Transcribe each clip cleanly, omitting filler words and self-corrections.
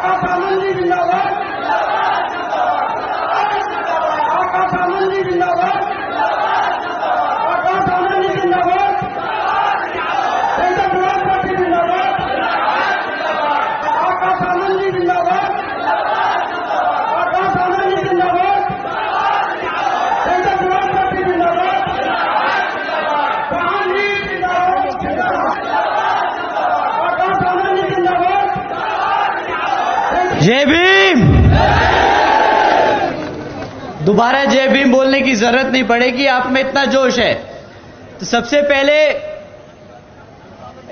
आकाश आनंद जी जिंदाबाद, आकाश आनंद जी जिंदाबाद, आकाश आनंद जी जिंदाबाद, सेंटर विरोध पार्टी जिंदाबाद, आकाश आनंद जी जिंदाबाद, आकाश आनंद जी जिंदाबाद, सेंटर विरोध पार्टी जिंदाबाद, चौहान जी जिंदाबाद, आकाश आनंद जी जिंदाबाद। जय भीम। दोबारा जय भीम बोलने की जरूरत नहीं पड़ेगी, आप में इतना जोश है। तो सबसे पहले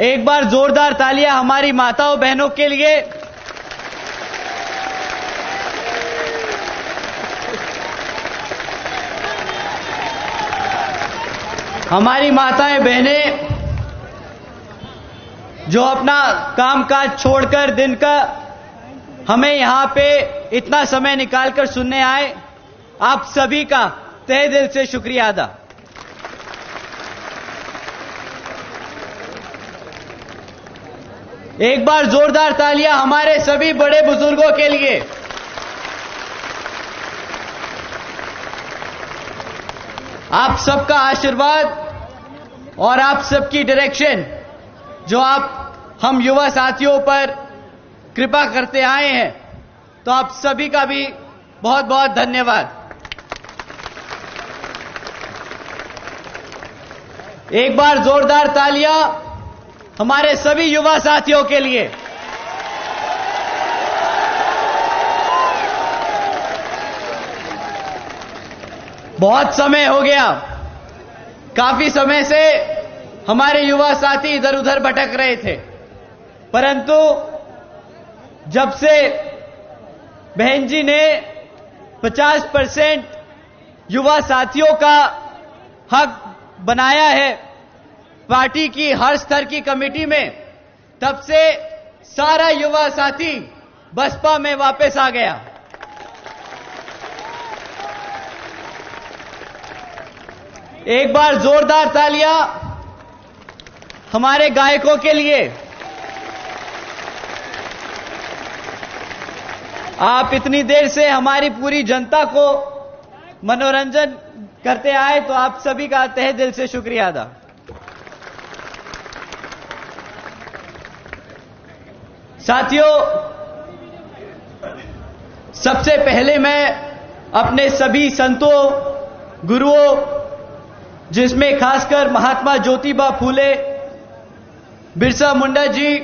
एक बार जोरदार तालियां हमारी माताओं बहनों के लिए। हमारी माताएं बहनें जो अपना कामकाज छोड़कर दिन का हमें यहां पे इतना समय निकालकर सुनने आए, आप सभी का तहे दिल से शुक्रिया अदा। एक बार जोरदार तालियां हमारे सभी बड़े बुजुर्गों के लिए। आप सबका आशीर्वाद और आप सबकी डायरेक्शन जो आप हम युवा साथियों पर कृपा करते आए हैं, तो आप सभी का भी बहुत बहुत धन्यवाद। एक बार जोरदार तालियां हमारे सभी युवा साथियों के लिए। बहुत समय हो गया, काफी समय से हमारे युवा साथी इधर उधर भटक रहे थे, परंतु जब से बहन जी ने 50% युवा साथियों का हक बनाया है पार्टी की हर स्तर की कमेटी में, तब से सारा युवा साथी बसपा में वापस आ गया। एक बार जोरदार तालियां हमारे गायकों के लिए। आप इतनी देर से हमारी पूरी जनता को मनोरंजन करते आए, तो आप सभी का तहे दिल से शुक्रिया अदा। साथियों, सबसे पहले मैं अपने सभी संतों, गुरुओं, जिसमें खासकर महात्मा ज्योतिबा फूले, बिरसा मुंडा जी,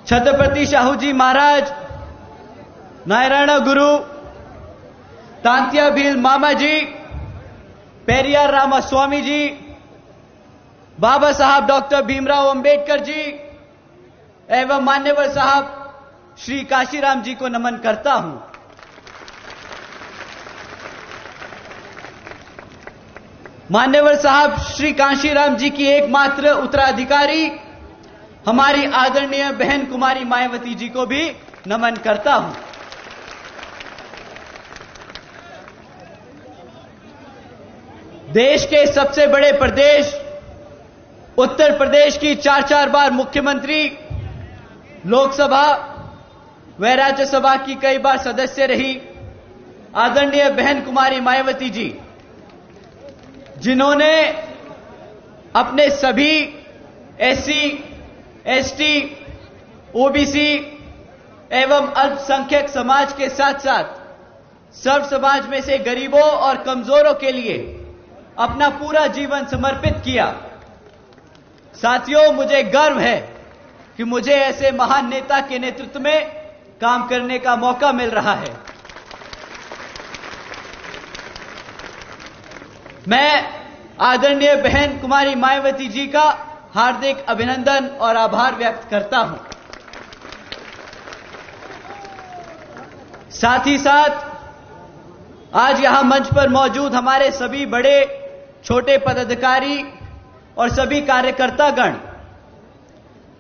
छत्रपति शाहू जी महाराज, नारायण गुरु, तांत्या भील मामा जी, पेरियार रामास्वामी जी, बाबा साहब डॉक्टर भीमराव अंबेडकर जी एवं मान्यवर साहब श्री काशीराम जी को नमन करता हूं। मान्यवर साहब श्री काशीराम जी की एकमात्र उत्तराधिकारी हमारी आदरणीय बहन कुमारी मायावती जी को भी नमन करता हूं। देश के सबसे बड़े प्रदेश उत्तर प्रदेश की 4 बार मुख्यमंत्री, लोकसभा व राज्यसभा की कई बार सदस्य रही आदरणीय बहन कुमारी मायावती जी, जिन्होंने अपने सभी एससी, एसटी, ओबीसी एवं अल्पसंख्यक समाज के साथ साथ सर्व समाज में से गरीबों और कमजोरों के लिए अपना पूरा जीवन समर्पित किया। साथियों, मुझे गर्व है कि मुझे ऐसे महान नेता के नेतृत्व में काम करने का मौका मिल रहा है। मैं आदरणीय बहन कुमारी मायावती जी का हार्दिक अभिनंदन और आभार व्यक्त करता हूं। साथ ही साथ आज यहां मंच पर मौजूद हमारे सभी बड़े छोटे पदाधिकारी और सभी कार्यकर्तागण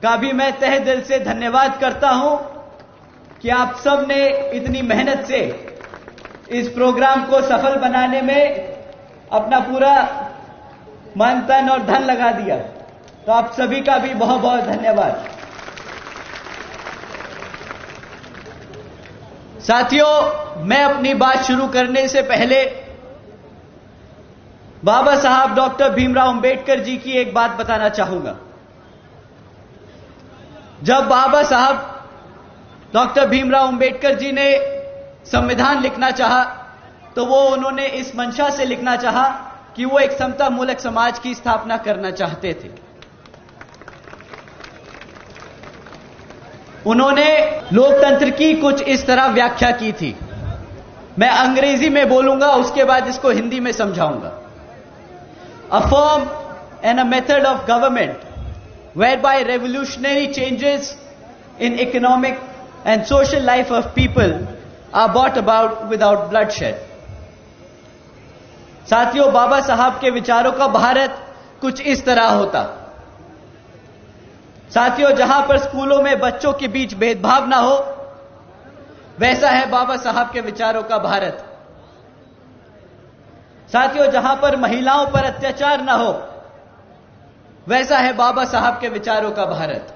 का भी मैं तहे दिल से धन्यवाद करता हूं कि आप सब ने इतनी मेहनत से इस प्रोग्राम को सफल बनाने में अपना पूरा मन, तन और धन लगा दिया। तो आप सभी का भी बहुत बहुत धन्यवाद। साथियों, मैं अपनी बात शुरू करने से पहले बाबा साहब डॉक्टर भीमराव अंबेडकर जी की एक बात बताना चाहूंगा। जब बाबा साहब डॉक्टर भीमराव अंबेडकर जी ने संविधान लिखना चाहा, तो उन्होंने इस मंशा से लिखना चाहा कि वो एक समता मूलक समाज की स्थापना करना चाहते थे। उन्होंने लोकतंत्र की कुछ इस तरह व्याख्या की थी। मैं अंग्रेजी में बोलूंगा, उसके बाद इसको हिंदी में समझाऊंगा। A form and a method of government whereby revolutionary changes in economic and social life of people are brought about without bloodshed. साथियों, बाबा साहब के विचारों का भारत कुछ इस तरह होता। साथियों, जहां पर स्कूलों में बच्चों के बीच भेदभाव ना हो, वैसा है बाबा साहब के विचारों का भारत। साथियों, जहां पर महिलाओं पर अत्याचार ना हो, वैसा है बाबा साहब के विचारों का भारत।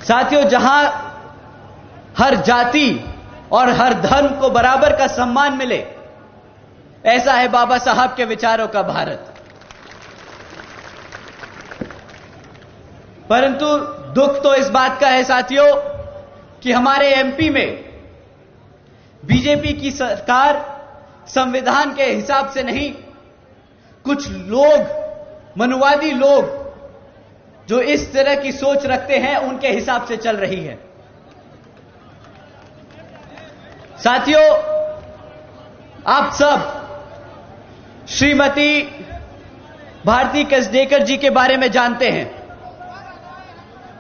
साथियों, जहां हर जाति और हर धर्म को बराबर का सम्मान मिले, ऐसा है बाबा साहब के विचारों का भारत। परंतु दुख तो इस बात का है साथियों कि हमारे एमपी में बीजेपी की सरकार संविधान के हिसाब से नहीं, कुछ लोग, मनुवादी लोग जो इस तरह की सोच रखते हैं, उनके हिसाब से चल रही है। साथियों, आप सब श्रीमती भारती कसडेकर जी के बारे में जानते हैं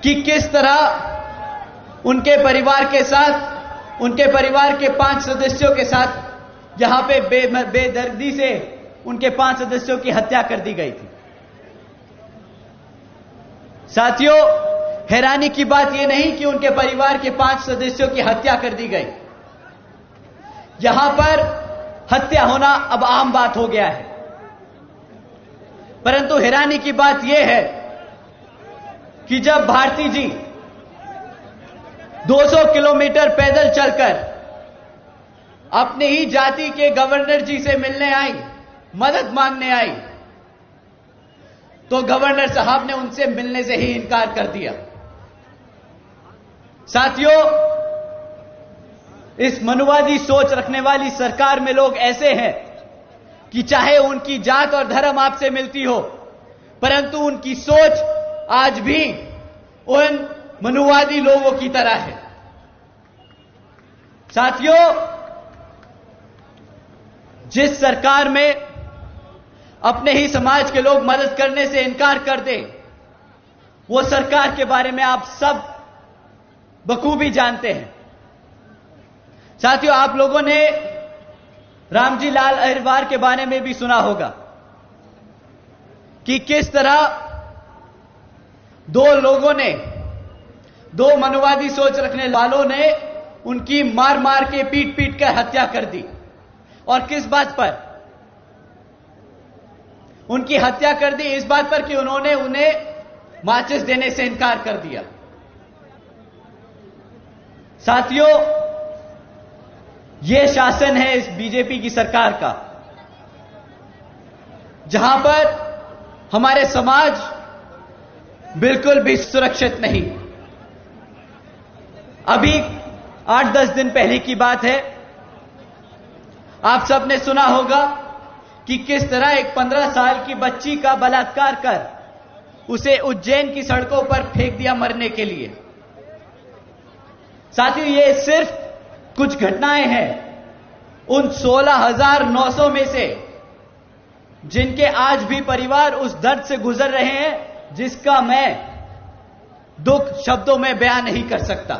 कि किस तरह उनके परिवार के साथ, उनके परिवार के 5 सदस्यों के साथ यहां पे बेदर्दी से उनके 5 सदस्यों की हत्या कर दी गई थी। साथियों, हैरानी की बात यह नहीं कि उनके परिवार के 5 सदस्यों की हत्या कर दी गई। यहां पर हत्या होना अब आम बात हो गया है। परंतु हैरानी की बात यह है कि जब भारती जी 200 किलोमीटर पैदल चलकर अपने ही जाति के गवर्नर जी से मिलने आई, मदद मांगने आई, तो गवर्नर साहब ने उनसे मिलने से ही इनकार कर दिया। साथियों, इस मनुवादी सोच रखने वाली सरकार में लोग ऐसे हैं कि चाहे उनकी जात और धर्म आपसे मिलती हो, परंतु उनकी सोच आज भी उन मनुवादी लोगों की तरह है। साथियों, जिस सरकार में अपने ही समाज के लोग मदद करने से इनकार कर दे, वो सरकार के बारे में आप सब बखूबी जानते हैं। साथियों, आप लोगों ने रामजी लाल अहिरवार के बारे में भी सुना होगा कि किस तरह 2 लोगों ने, 2 मनुवादी सोच रखने वालों ने उनकी मार मार के, पीट पीट कर हत्या कर दी। और किस बात पर उनकी हत्या कर दी? इस बात पर कि उन्होंने उन्हें माचिस देने से इनकार कर दिया। साथियों, यह शासन है इस बीजेपी की सरकार का, जहां पर हमारे समाज बिल्कुल भी सुरक्षित नहीं। अभी 8-10 दिन पहले की बात है, आप सबने सुना होगा कि किस तरह एक 15 साल की बच्ची का बलात्कार कर उसे उज्जैन की सड़कों पर फेंक दिया मरने के लिए। साथियों, ये सिर्फ कुछ घटनाएं हैं उन 16,900 में से, जिनके आज भी परिवार उस दर्द से गुजर रहे हैं जिसका मैं दुख शब्दों में बयान नहीं कर सकता।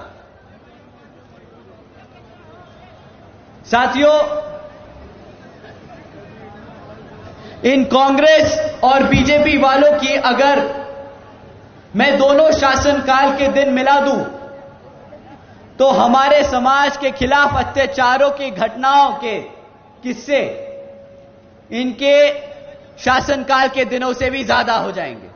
साथियों, इन कांग्रेस और बीजेपी वालों की अगर मैं दोनों शासनकाल के दिन मिला दूं, तो हमारे समाज के खिलाफ अत्याचारों की घटनाओं के किस्से इनके शासनकाल के दिनों से भी ज्यादा हो जाएंगे।